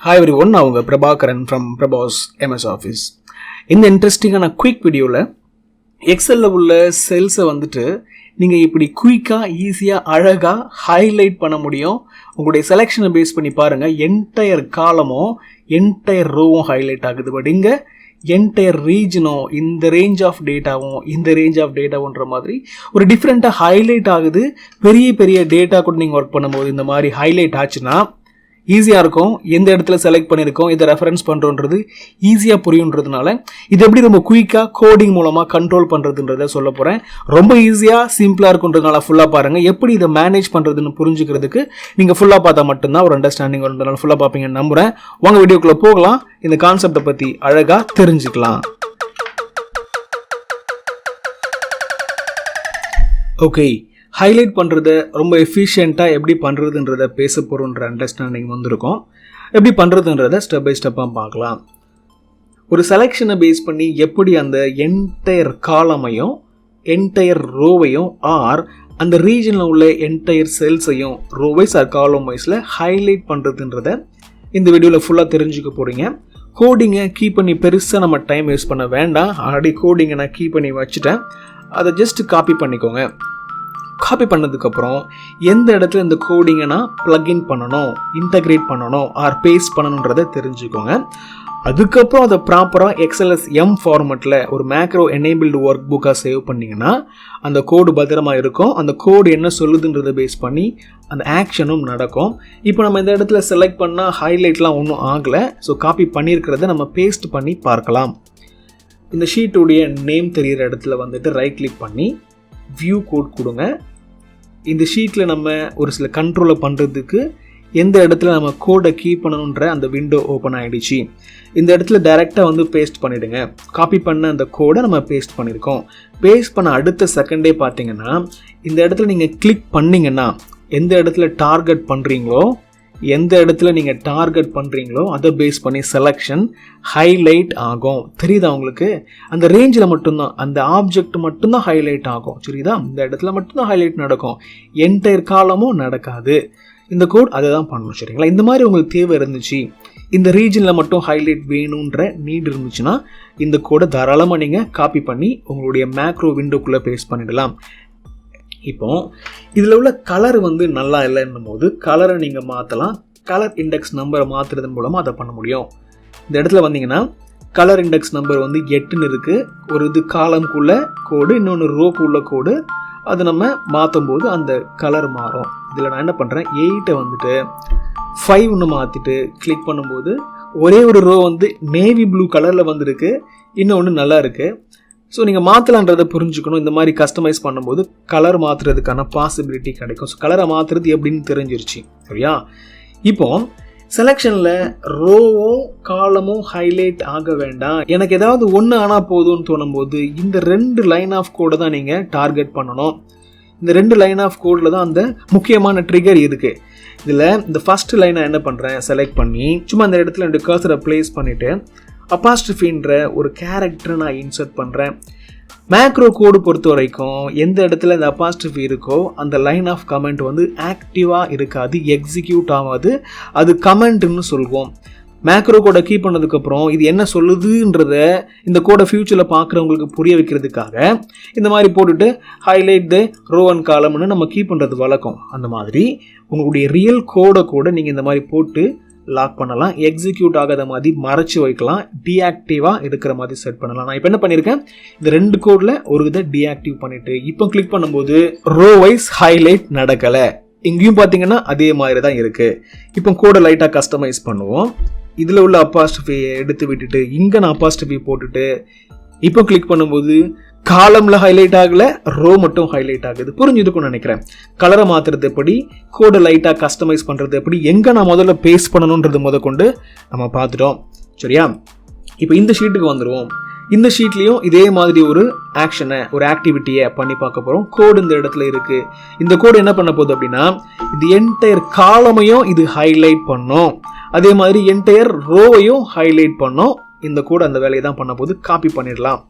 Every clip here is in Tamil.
Hi everyone, நான் உங்க Prabhakaran from Prabas MS Office. இந்த இன்ட்ரெஸ்டிங்கான குயிக் வீடியோவில் எக்ஸலில் உள்ள செல்ஸை வந்துட்டு நீங்கள் இப்படி குயிக்காக ஈஸியாக அழகாக ஹைலைட் பண்ண முடியும். உங்களுடைய செலெக்ஷனை பேஸ் பண்ணி பாருங்கள், என்டையர் காலமும் என்டையர் ரோவும் ஹைலைட் ஆகுது. பட் இங்கே என்டையர் ரீஜனும் இந்த ரேஞ்ச் ஆஃப் டேட்டாவும் இந்த ரேஞ்ச் ஆஃப் டேட்டாவுன்ற மாதிரி ஒரு டிஃப்ரெண்ட்டாக ஹைலைட் ஆகுது. பெரிய பெரிய டேட்டா கூட நீங்கள் ஒர்க் பண்ணும்போது இந்த மாதிரி ஹைலைட் ஆச்சுன்னா ஈஸியாக இருக்கும். எந்த இடத்துல செலக்ட் பண்ணியிருக்கோம், இதை ரெஃபரன்ஸ் பண்ணுறோன்றது ஈஸியாக புரியுன்றதுனால இது எப்படி ரொம்ப குயிக்காக கோடிங் மூலமாக கண்ட்ரோல் பண்ணுறதுன்றதை சொல்ல போகிறேன். ரொம்ப ஈஸியாக சிம்பிளாக இருக்குன்றதுனால ஃபுல்லாக பாருங்கள். எப்படி இதை மேனேஜ் பண்ணுறதுன்னு புரிஞ்சுக்கிறதுக்கு நீங்கள் ஃபுல்லாக பார்த்தா மட்டும்தான் ஒரு அண்டர்ஸ்டாண்டிங் வருன்றதுனால ஃபுல்லாக பார்ப்பீங்கன்னு நம்புகிறேன். உங்கள் வீடியோக்குள்ளே போகலாம், இந்த கான்செப்டை பற்றி அழகாக தெரிஞ்சுக்கலாம். ஓகே, ஹைலைட் பண்ணுறத ரொம்ப எஃபிஷியண்ட்டாக எப்படி பண்ணுறதுன்றத பேச போகிறோன்ற அண்டர்ஸ்டாண்டிங் வந்திருக்கும். எப்படி பண்ணுறதுன்றத ஸ்டெப் பை ஸ்டெப்பாக பார்க்கலாம். ஒரு செலெக்ஷனை பேஸ் பண்ணி எப்படி அந்த என்டையர் காலமையும் என்டையர் ரோவையும் ஆர் அந்த ரீஜனில் உள்ள என்டையர் செல்ஸையும் ரோவைஸ் ஆர் காலம் வைஸில் ஹைலைட் பண்ணுறதுன்றத இந்த வீடியோவில் ஃபுல்லாக தெரிஞ்சுக்க போகிறீங்க. கோடிங்கை கீப் பண்ணி பெருசாக நம்ம டைம் வேஸ்ட் பண்ண வேண்டாம். ஆல்ரெடி கோடிங்கை நான் கீப் பண்ணி வச்சுட்டேன், அதை ஜஸ்ட் காப்பி பண்ணிக்கோங்க. காப்பி பண்ணதுக்கப்புறம் எந்த இடத்துல இந்த கோடிங்கை நான் ப்ளக்இன் பண்ணணும், இன்டகிரேட் பண்ணணும் ஆர் பேஸ்ட் பண்ணணுன்றதை தெரிஞ்சுக்கோங்க. அதுக்கப்புறம் அதை ப்ராப்பராக XLSM ஃபார்மெட்டில் ஒரு மேக்ரோ எனேபிள்டு ஒர்க் புக்காக சேவ் பண்ணிங்கன்னா அந்த கோடு பத்திரமாக இருக்கும். அந்த கோடு என்ன சொல்லுதுன்றதை பேஸ் பண்ணி அந்த ஆக்ஷனும் நடக்கும். இப்போ நம்ம இந்த இடத்துல செலக்ட் பண்ணால் ஹைலைட்லாம் ஒன்றும் ஆகலை. ஸோ காப்பி பண்ணியிருக்கிறத நம்ம பேஸ்ட் பண்ணி பார்க்கலாம். இந்த ஷீட்டுடைய நேம் தெரிகிற இடத்துல வந்துட்டு ரைட் கிளிக் பண்ணி வியூ கோட் கொடுங்க. இந்த ஷீட்டில் நம்ம ஒரு சில கண்ட்ரோலை பண்ணுறதுக்கு எந்த இடத்துல நம்ம கோடை கீப் பண்ணணுன்ற அந்த விண்டோ ஓப்பன் ஆகிடுச்சு. இந்த இடத்துல டைரெக்டாக வந்து பேஸ்ட் பண்ணிவிடுங்க. காப்பி பண்ண அந்த கோடை நம்ம பேஸ்ட் பண்ணியிருக்கோம். பேஸ்ட் பண்ண அடுத்த செகண்டே பார்த்தீங்கன்னா இந்த இடத்துல நீங்கள் கிளிக் பண்ணிங்கன்னா எந்த இடத்துல டார்கெட் பண்ணுறீங்களோ அதை பேஸ் பண்ணி செலெக்ஷன் ஹைலைட் ஆகும். தெரியுதா உங்களுக்கு? அந்த ரேஞ்சில் மட்டும்தான், அந்த ஆப்ஜெக்ட் மட்டும்தான் ஹைலைட் ஆகும். சரிதா? இந்த இடத்துல மட்டும்தான் ஹைலைட் நடக்கும், என்டையர் காலமும் நடக்காது. இந்த கோட் அதை தான் பண்ணணும். சரிங்களா? இந்த மாதிரி உங்களுக்கு தேவை இருந்துச்சு, இந்த ரீஜனில் மட்டும் ஹைலைட் வேணுன்ற நீட் இருந்துச்சுன்னா இந்த கோடை தாராளமாக நீங்கள் காப்பி பண்ணி உங்களுடைய மேக்ரோ விண்டோக்குள்ளே பேஸ்ட் பண்ணிடலாம். இப்போ இதில் உள்ள கலர் வந்து நல்லா இல்லைன்னும் போது கலரை நீங்கள் மாற்றலாம். கலர் இண்டெக்ஸ் நம்பரை மாற்றுறதன் மூலமாக அதை பண்ண முடியும். இந்த இடத்துல வந்தீங்கன்னா கலர் இண்டெக்ஸ் நம்பர் வந்து 8ன்னு இருக்குது. ஒரு இது காலம்குள்ளே கோடு, இன்னொன்று ரோக்குள்ள கோடு. அது நம்ம மாற்றும் போது அந்த கலர் மாறும். இதில் நான் என்ன பண்ணுறேன், 8 வந்துட்டு 5ன்னு மாற்றிட்டு கிளிக் பண்ணும்போது ஒரே ஒரு ரோ வந்து நேவி ப்ளூ கலரில் வந்துருக்கு, இன்னொன்று நல்லா இருக்குது. ஸோ நீங்கள் மாற்றலான்றதை புரிஞ்சுக்கணும். இந்த மாதிரி கஸ்டமைஸ் பண்ணும்போது கலர் மாற்றுறதுக்கான பாசிபிலிட்டி கிடைக்கும். ஸோ கலரை மாற்றுறது எப்படின்னு தெரிஞ்சிருச்சு. சரியா? இப்போ செலெக்ஷனில் ரோவும் காலமும் ஹைலைட் ஆக வேண்டாம், எனக்கு ஏதாவது ஒன்று ஆனால் போதும்னு தோணும்போது இந்த 2 லைன் ஆஃப் கோடை தான் நீங்கள் டார்கெட் பண்ணணும். இந்த 2 லைன் ஆஃப் கோடில் தான் அந்த முக்கியமான ட்ரிகர் இருக்குது. இதில் இந்த ஃபர்ஸ்ட் லைனை என்ன பண்ணுறேன், செலக்ட் பண்ணி சும்மா அந்த இடத்துல 2 கர்சரை ப்ளேஸ் பண்ணிவிட்டு அப்பாஸ்ட்ரஃபின்ற ஒரு கேரக்டரை நான் இன்சர்ட் பண்ணுறேன். மேக்ரோ கோடு பொறுத்த வரைக்கும் எந்த இடத்துல இந்த அப்பாஸ்ட்ரஃபி இருக்கோ அந்த லைன் ஆஃப் கமெண்ட் வந்து ஆக்டிவாக இருக்காது, எக்ஸிக்யூட் ஆகாது. அது கமெண்ட்னு சொல்லுவோம். மேக்ரோ கோடை கீப் பண்ணதுக்கப்புறம் இது என்ன சொல்லுதுன்றத இந்த கோடை ஃபியூச்சரில் பார்க்குறவங்களுக்கு புரிய வைக்கிறதுக்காக இந்த மாதிரி போட்டுட்டு ஹைலைட் த ரோ அண்ட் காலம்னு நம்ம கீப் பண்ணுறது வழக்கம். அந்த மாதிரி உங்களுடைய ரியல் கோடை கூட நீங்கள் இந்த மாதிரி போட்டு லாக் பண்ணலாம். எக்ஸிக்யூட் ஆகாத மாதிரி மறைச்சு வைக்கலாம், டீஆக்டிவாக இருக்கிற மாதிரி செட் பண்ணலாம். நான் இப்போ என்ன பண்ணியிருக்கேன், இந்த 2 கோடில் ஒரு இதை டீஆக்டிவ் பண்ணிவிட்டு இப்போ கிளிக் பண்ணும்போது ரோ வைஸ் ஹைலைட் நடக்கலை. இங்கேயும் பார்த்தீங்கன்னா அதே மாதிரி தான் இருக்குது. இப்போ கோடை லைட்டாக கஸ்டமைஸ் பண்ணுவோம். இதில் உள்ள அப்பாஸ்ட்ரஃபியை எடுத்து விட்டுட்டு இங்கே நான் அப்பாஸ்ட்ரஃபி போட்டுட்டு இப்போ கிளிக் பண்ணும்போது காலமில் ஹைலைட் ஆகலை, ரோ மட்டும் ஹைலைட் ஆகுது. புரிஞ்சுதுக்குன்னு நினைக்கிறேன். கலரை மாற்றுறது எப்படி, கோடை லைட்டாக கஸ்டமைஸ் பண்ணுறது எப்படி, எங்கே நான் முதல்ல பேஸ்ட் பண்ணணுன்றது கொண்டு நம்ம பார்த்துட்டோம். சரியா? இப்போ இந்த ஷீட்டுக்கு வந்துடுவோம். இந்த ஷீட்லேயும் இதே மாதிரி ஒரு ஆக்ஷனை, ஒரு ஆக்டிவிட்டியை பண்ணி பார்க்க போகிறோம். கோடு இந்த இடத்துல இருக்குது. இந்த கோடு என்ன பண்ண போகுது அப்படின்னா இது என்டையர் காலமையும் இது ஹைலைட் பண்ணும், அதே மாதிரி என்டையர் ரோவையும் ஹைலைட் பண்ணும். இந்த கோடு அந்த வேலையை தான் பண்ண போது. காப்பி பண்ணிடலாம்.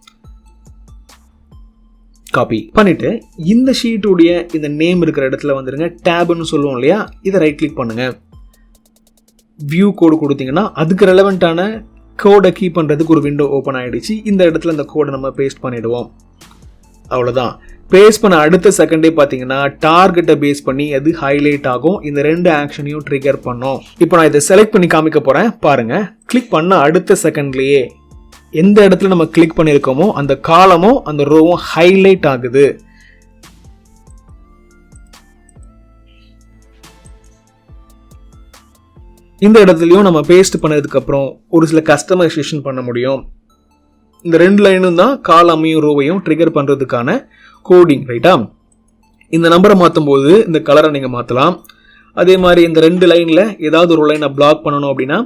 காப்பி பண்ணிட்டு இந்த ஷீட்டுடைய இந்த நேம் இருக்கிற இடத்துல வந்துடுங்க. டேப்னு சொல்லுவோம் இல்லையா, இதை ரைட் கிளிக் பண்ணுங்க. வியூ கோடு கொடுத்தீங்கன்னா அதுக்கு ரெலவெண்ட்டான கோடை கீ பண்ணுறதுக்கு ஒரு விண்டோ ஓப்பன் ஆகிடுச்சு. இந்த இடத்துல இந்த கோடை நம்ம பேஸ்ட் பண்ணிவிடுவோம். அவ்வளோதான். பேஸ்ட் பண்ண அடுத்த செகண்டே பார்த்தீங்கன்னா டார்கெட்டை பேஸ் பண்ணி அது ஹைலைட் ஆகும். இந்த 2 ஆக்ஷனையும் ட்ரிகர் பண்ணும். இப்போ நான் இதை செலக்ட் பண்ணி காமிக்க போகிறேன் பாருங்கள். கிளிக் பண்ண அடுத்த செகண்ட்லேயே எந்த இடத்துல நம்ம கிளிக் பண்ணியிருக்கோமோ அந்த காலமும் அந்த ரோவும் ஹைலைட் ஆகுது. இந்த இடத்துலையும் நம்ம பேஸ்ட் பண்ணதுக்கப்புறம் ஒரு சில கஸ்டமைசேஷன் பண்ண முடியும். இந்த 2 லைனும் தான் காலமையும் ரோவையும் ட்ரிகர் பண்ணுறதுக்கான கோடிங், ரைட்டா? இந்த நம்பரை மாற்றும் போது இந்த கலரை நீங்கள் மாற்றலாம். அதே மாதிரி இந்த 2 லைனில் ஏதாவது ஒரு லைனை பிளாக் பண்ணணும் அப்படின்னா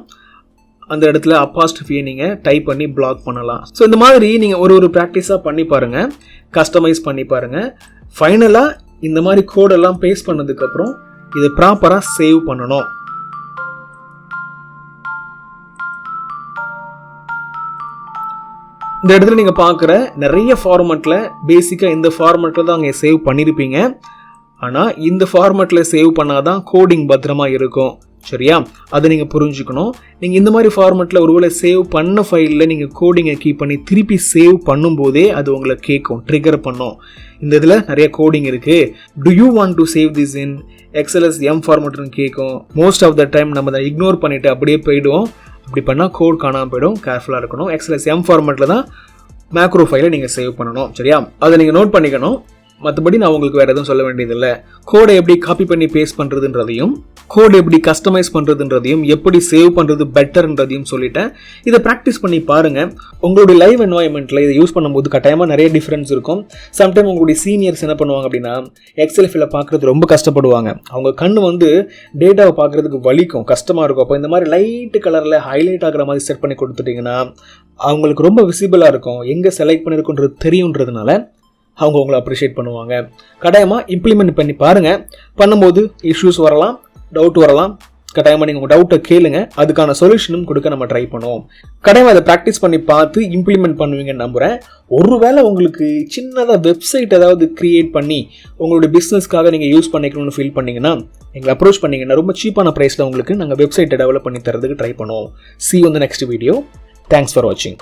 அந்த இடத்துல அப்பாஸ்ட்ரஃபியை நீங்கள் டைப் பண்ணி பிளாக் பண்ணலாம். ஸோ இந்த மாதிரி நீங்கள் ஒரு ப்ராக்டிஸாக பண்ணி பாருங்கள், கஸ்டமைஸ் பண்ணி பாருங்கள். ஃபைனலாக இந்த மாதிரி கோடெல்லாம் பேஸ்ட் பண்ணதுக்கப்புறம் இதை ப்ராப்பராக சேவ் பண்ணணும். இந்த இடத்துல நீங்கள் பார்க்குற நிறைய ஃபார்மேட்டில் பேசிக்காக இந்த ஃபார்மேட்டில் தான் அங்கே சேவ் பண்ணியிருப்பீங்க. ஆனால் இந்த ஃபார்மேட்டில் சேவ் பண்ணால் தான் கோடிங் பத்திரமா இருக்கும், சரியா? அதை நீங்கள் புரிஞ்சுக்கணும். நீங்கள் இந்த மாதிரி ஃபார்மேட்டில் ஒருவேளை சேவ் பண்ண ஃபைலில் நீங்கள் கோடிங்கை கீப் பண்ணி திருப்பி சேவ் பண்ணும்போதே அது உங்களை கேட்கும், ட்ரிகர் பண்ணும். இந்த இதில் நிறைய கோடிங் இருக்குது, do you want to save this in XLS M ஃபார்மேட்னு கேட்கும். மோஸ்ட் ஆஃப் த டைம் நம்ம அதை இக்னோர் பண்ணிவிட்டு அப்படியே போயிடுவோம். அப்படி பண்ணால் கோட் காணாமல் போயிடும். கேர்ஃபுல்லாக இருக்கணும். XLS M ஃபார்மேட்டில் தான் மேக்ரோ ஃபைலை நீங்கள் சேவ் பண்ணணும், சரியா? அதை நீங்கள் நோட் பண்ணிக்கணும். மற்றபடி நான் உங்களுக்கு வேறு எதுவும் சொல்ல வேண்டியதில்லை. கோடை எப்படி காப்பி பண்ணி பேஸ்ட் பண்ணுறதுன்றதையும், கோடு எப்படி கஸ்டமைஸ் பண்ணுறதுன்றதையும், எப்படி சேவ் பண்ணுறது பெட்டர்ன்றதையும் சொல்லிட்டேன். இதை ப்ராக்டிஸ் பண்ணி பாருங்கள். உங்களுடைய லைவ் என்வாயன்மெண்ட்டில் இதை யூஸ் பண்ணும்போது கட்டாயமாக நிறைய டிஃப்ரென்ஸ் இருக்கும். சம்டைம் உங்களுடைய சீனியர்ஸ் என்ன பண்ணுவாங்க அப்படின்னா எக்ஸல் ஃபைலை பார்க்குறது ரொம்ப கஷ்டப்படுவாங்க. அவங்க கண் டேட்டாவை பார்க்குறதுக்கு வலிக்கும், கஷ்டமாக இருக்கும். அப்போ இந்த மாதிரி லைட்டு கலரில் ஹைலைட் ஆகிற மாதிரி செட் பண்ணி கொடுத்துட்டிங்கன்னா அவங்களுக்கு ரொம்ப விசிபிளாக இருக்கும், எங்கே செலக்ட் பண்ணியிருக்குன்றது தெரியுன்றதுனால அவங்க உங்களை அப்ரிஷியேட் பண்ணுவாங்க. கட்டாயமாக இம்ப்ளிமெண்ட் பண்ணி பாருங்கள். பண்ணும்போது இஷ்யூஸ் வரலாம், டவுட் வரலாம். கட்டாயமாக நீங்கள் உங்கள் டவுட்டை கேளுங்க, அதுக்கான சொல்யூஷனும் கொடுக்க நம்ம ட்ரை பண்ணுவோம். கட்டாயமாக அதை ப்ராக்டிஸ் பண்ணி பார்த்து இம்ப்ளிமெண்ட் பண்ணுவீங்கன்னு நம்புகிறேன். ஒருவேளை உங்களுக்கு சின்னதாக வெப்சைட் ஏதாவது க்ரியேட் பண்ணி உங்களுடைய பிஸ்னஸ்க்காக நீங்கள் யூஸ் பண்ணிக்கணும்னு ஃபீல் பண்ணிங்கன்னா எங்களை அப்ரோச் பண்ணிங்கன்னா ரொம்ப சீப்பான ப்ரைஸில் உங்களுக்கு நாங்கள் வெப்சைட்டை டெவலப் பண்ணி தரதுக்கு ட்ரை பண்ணுவோம். See you in the next video. Thanks for watching.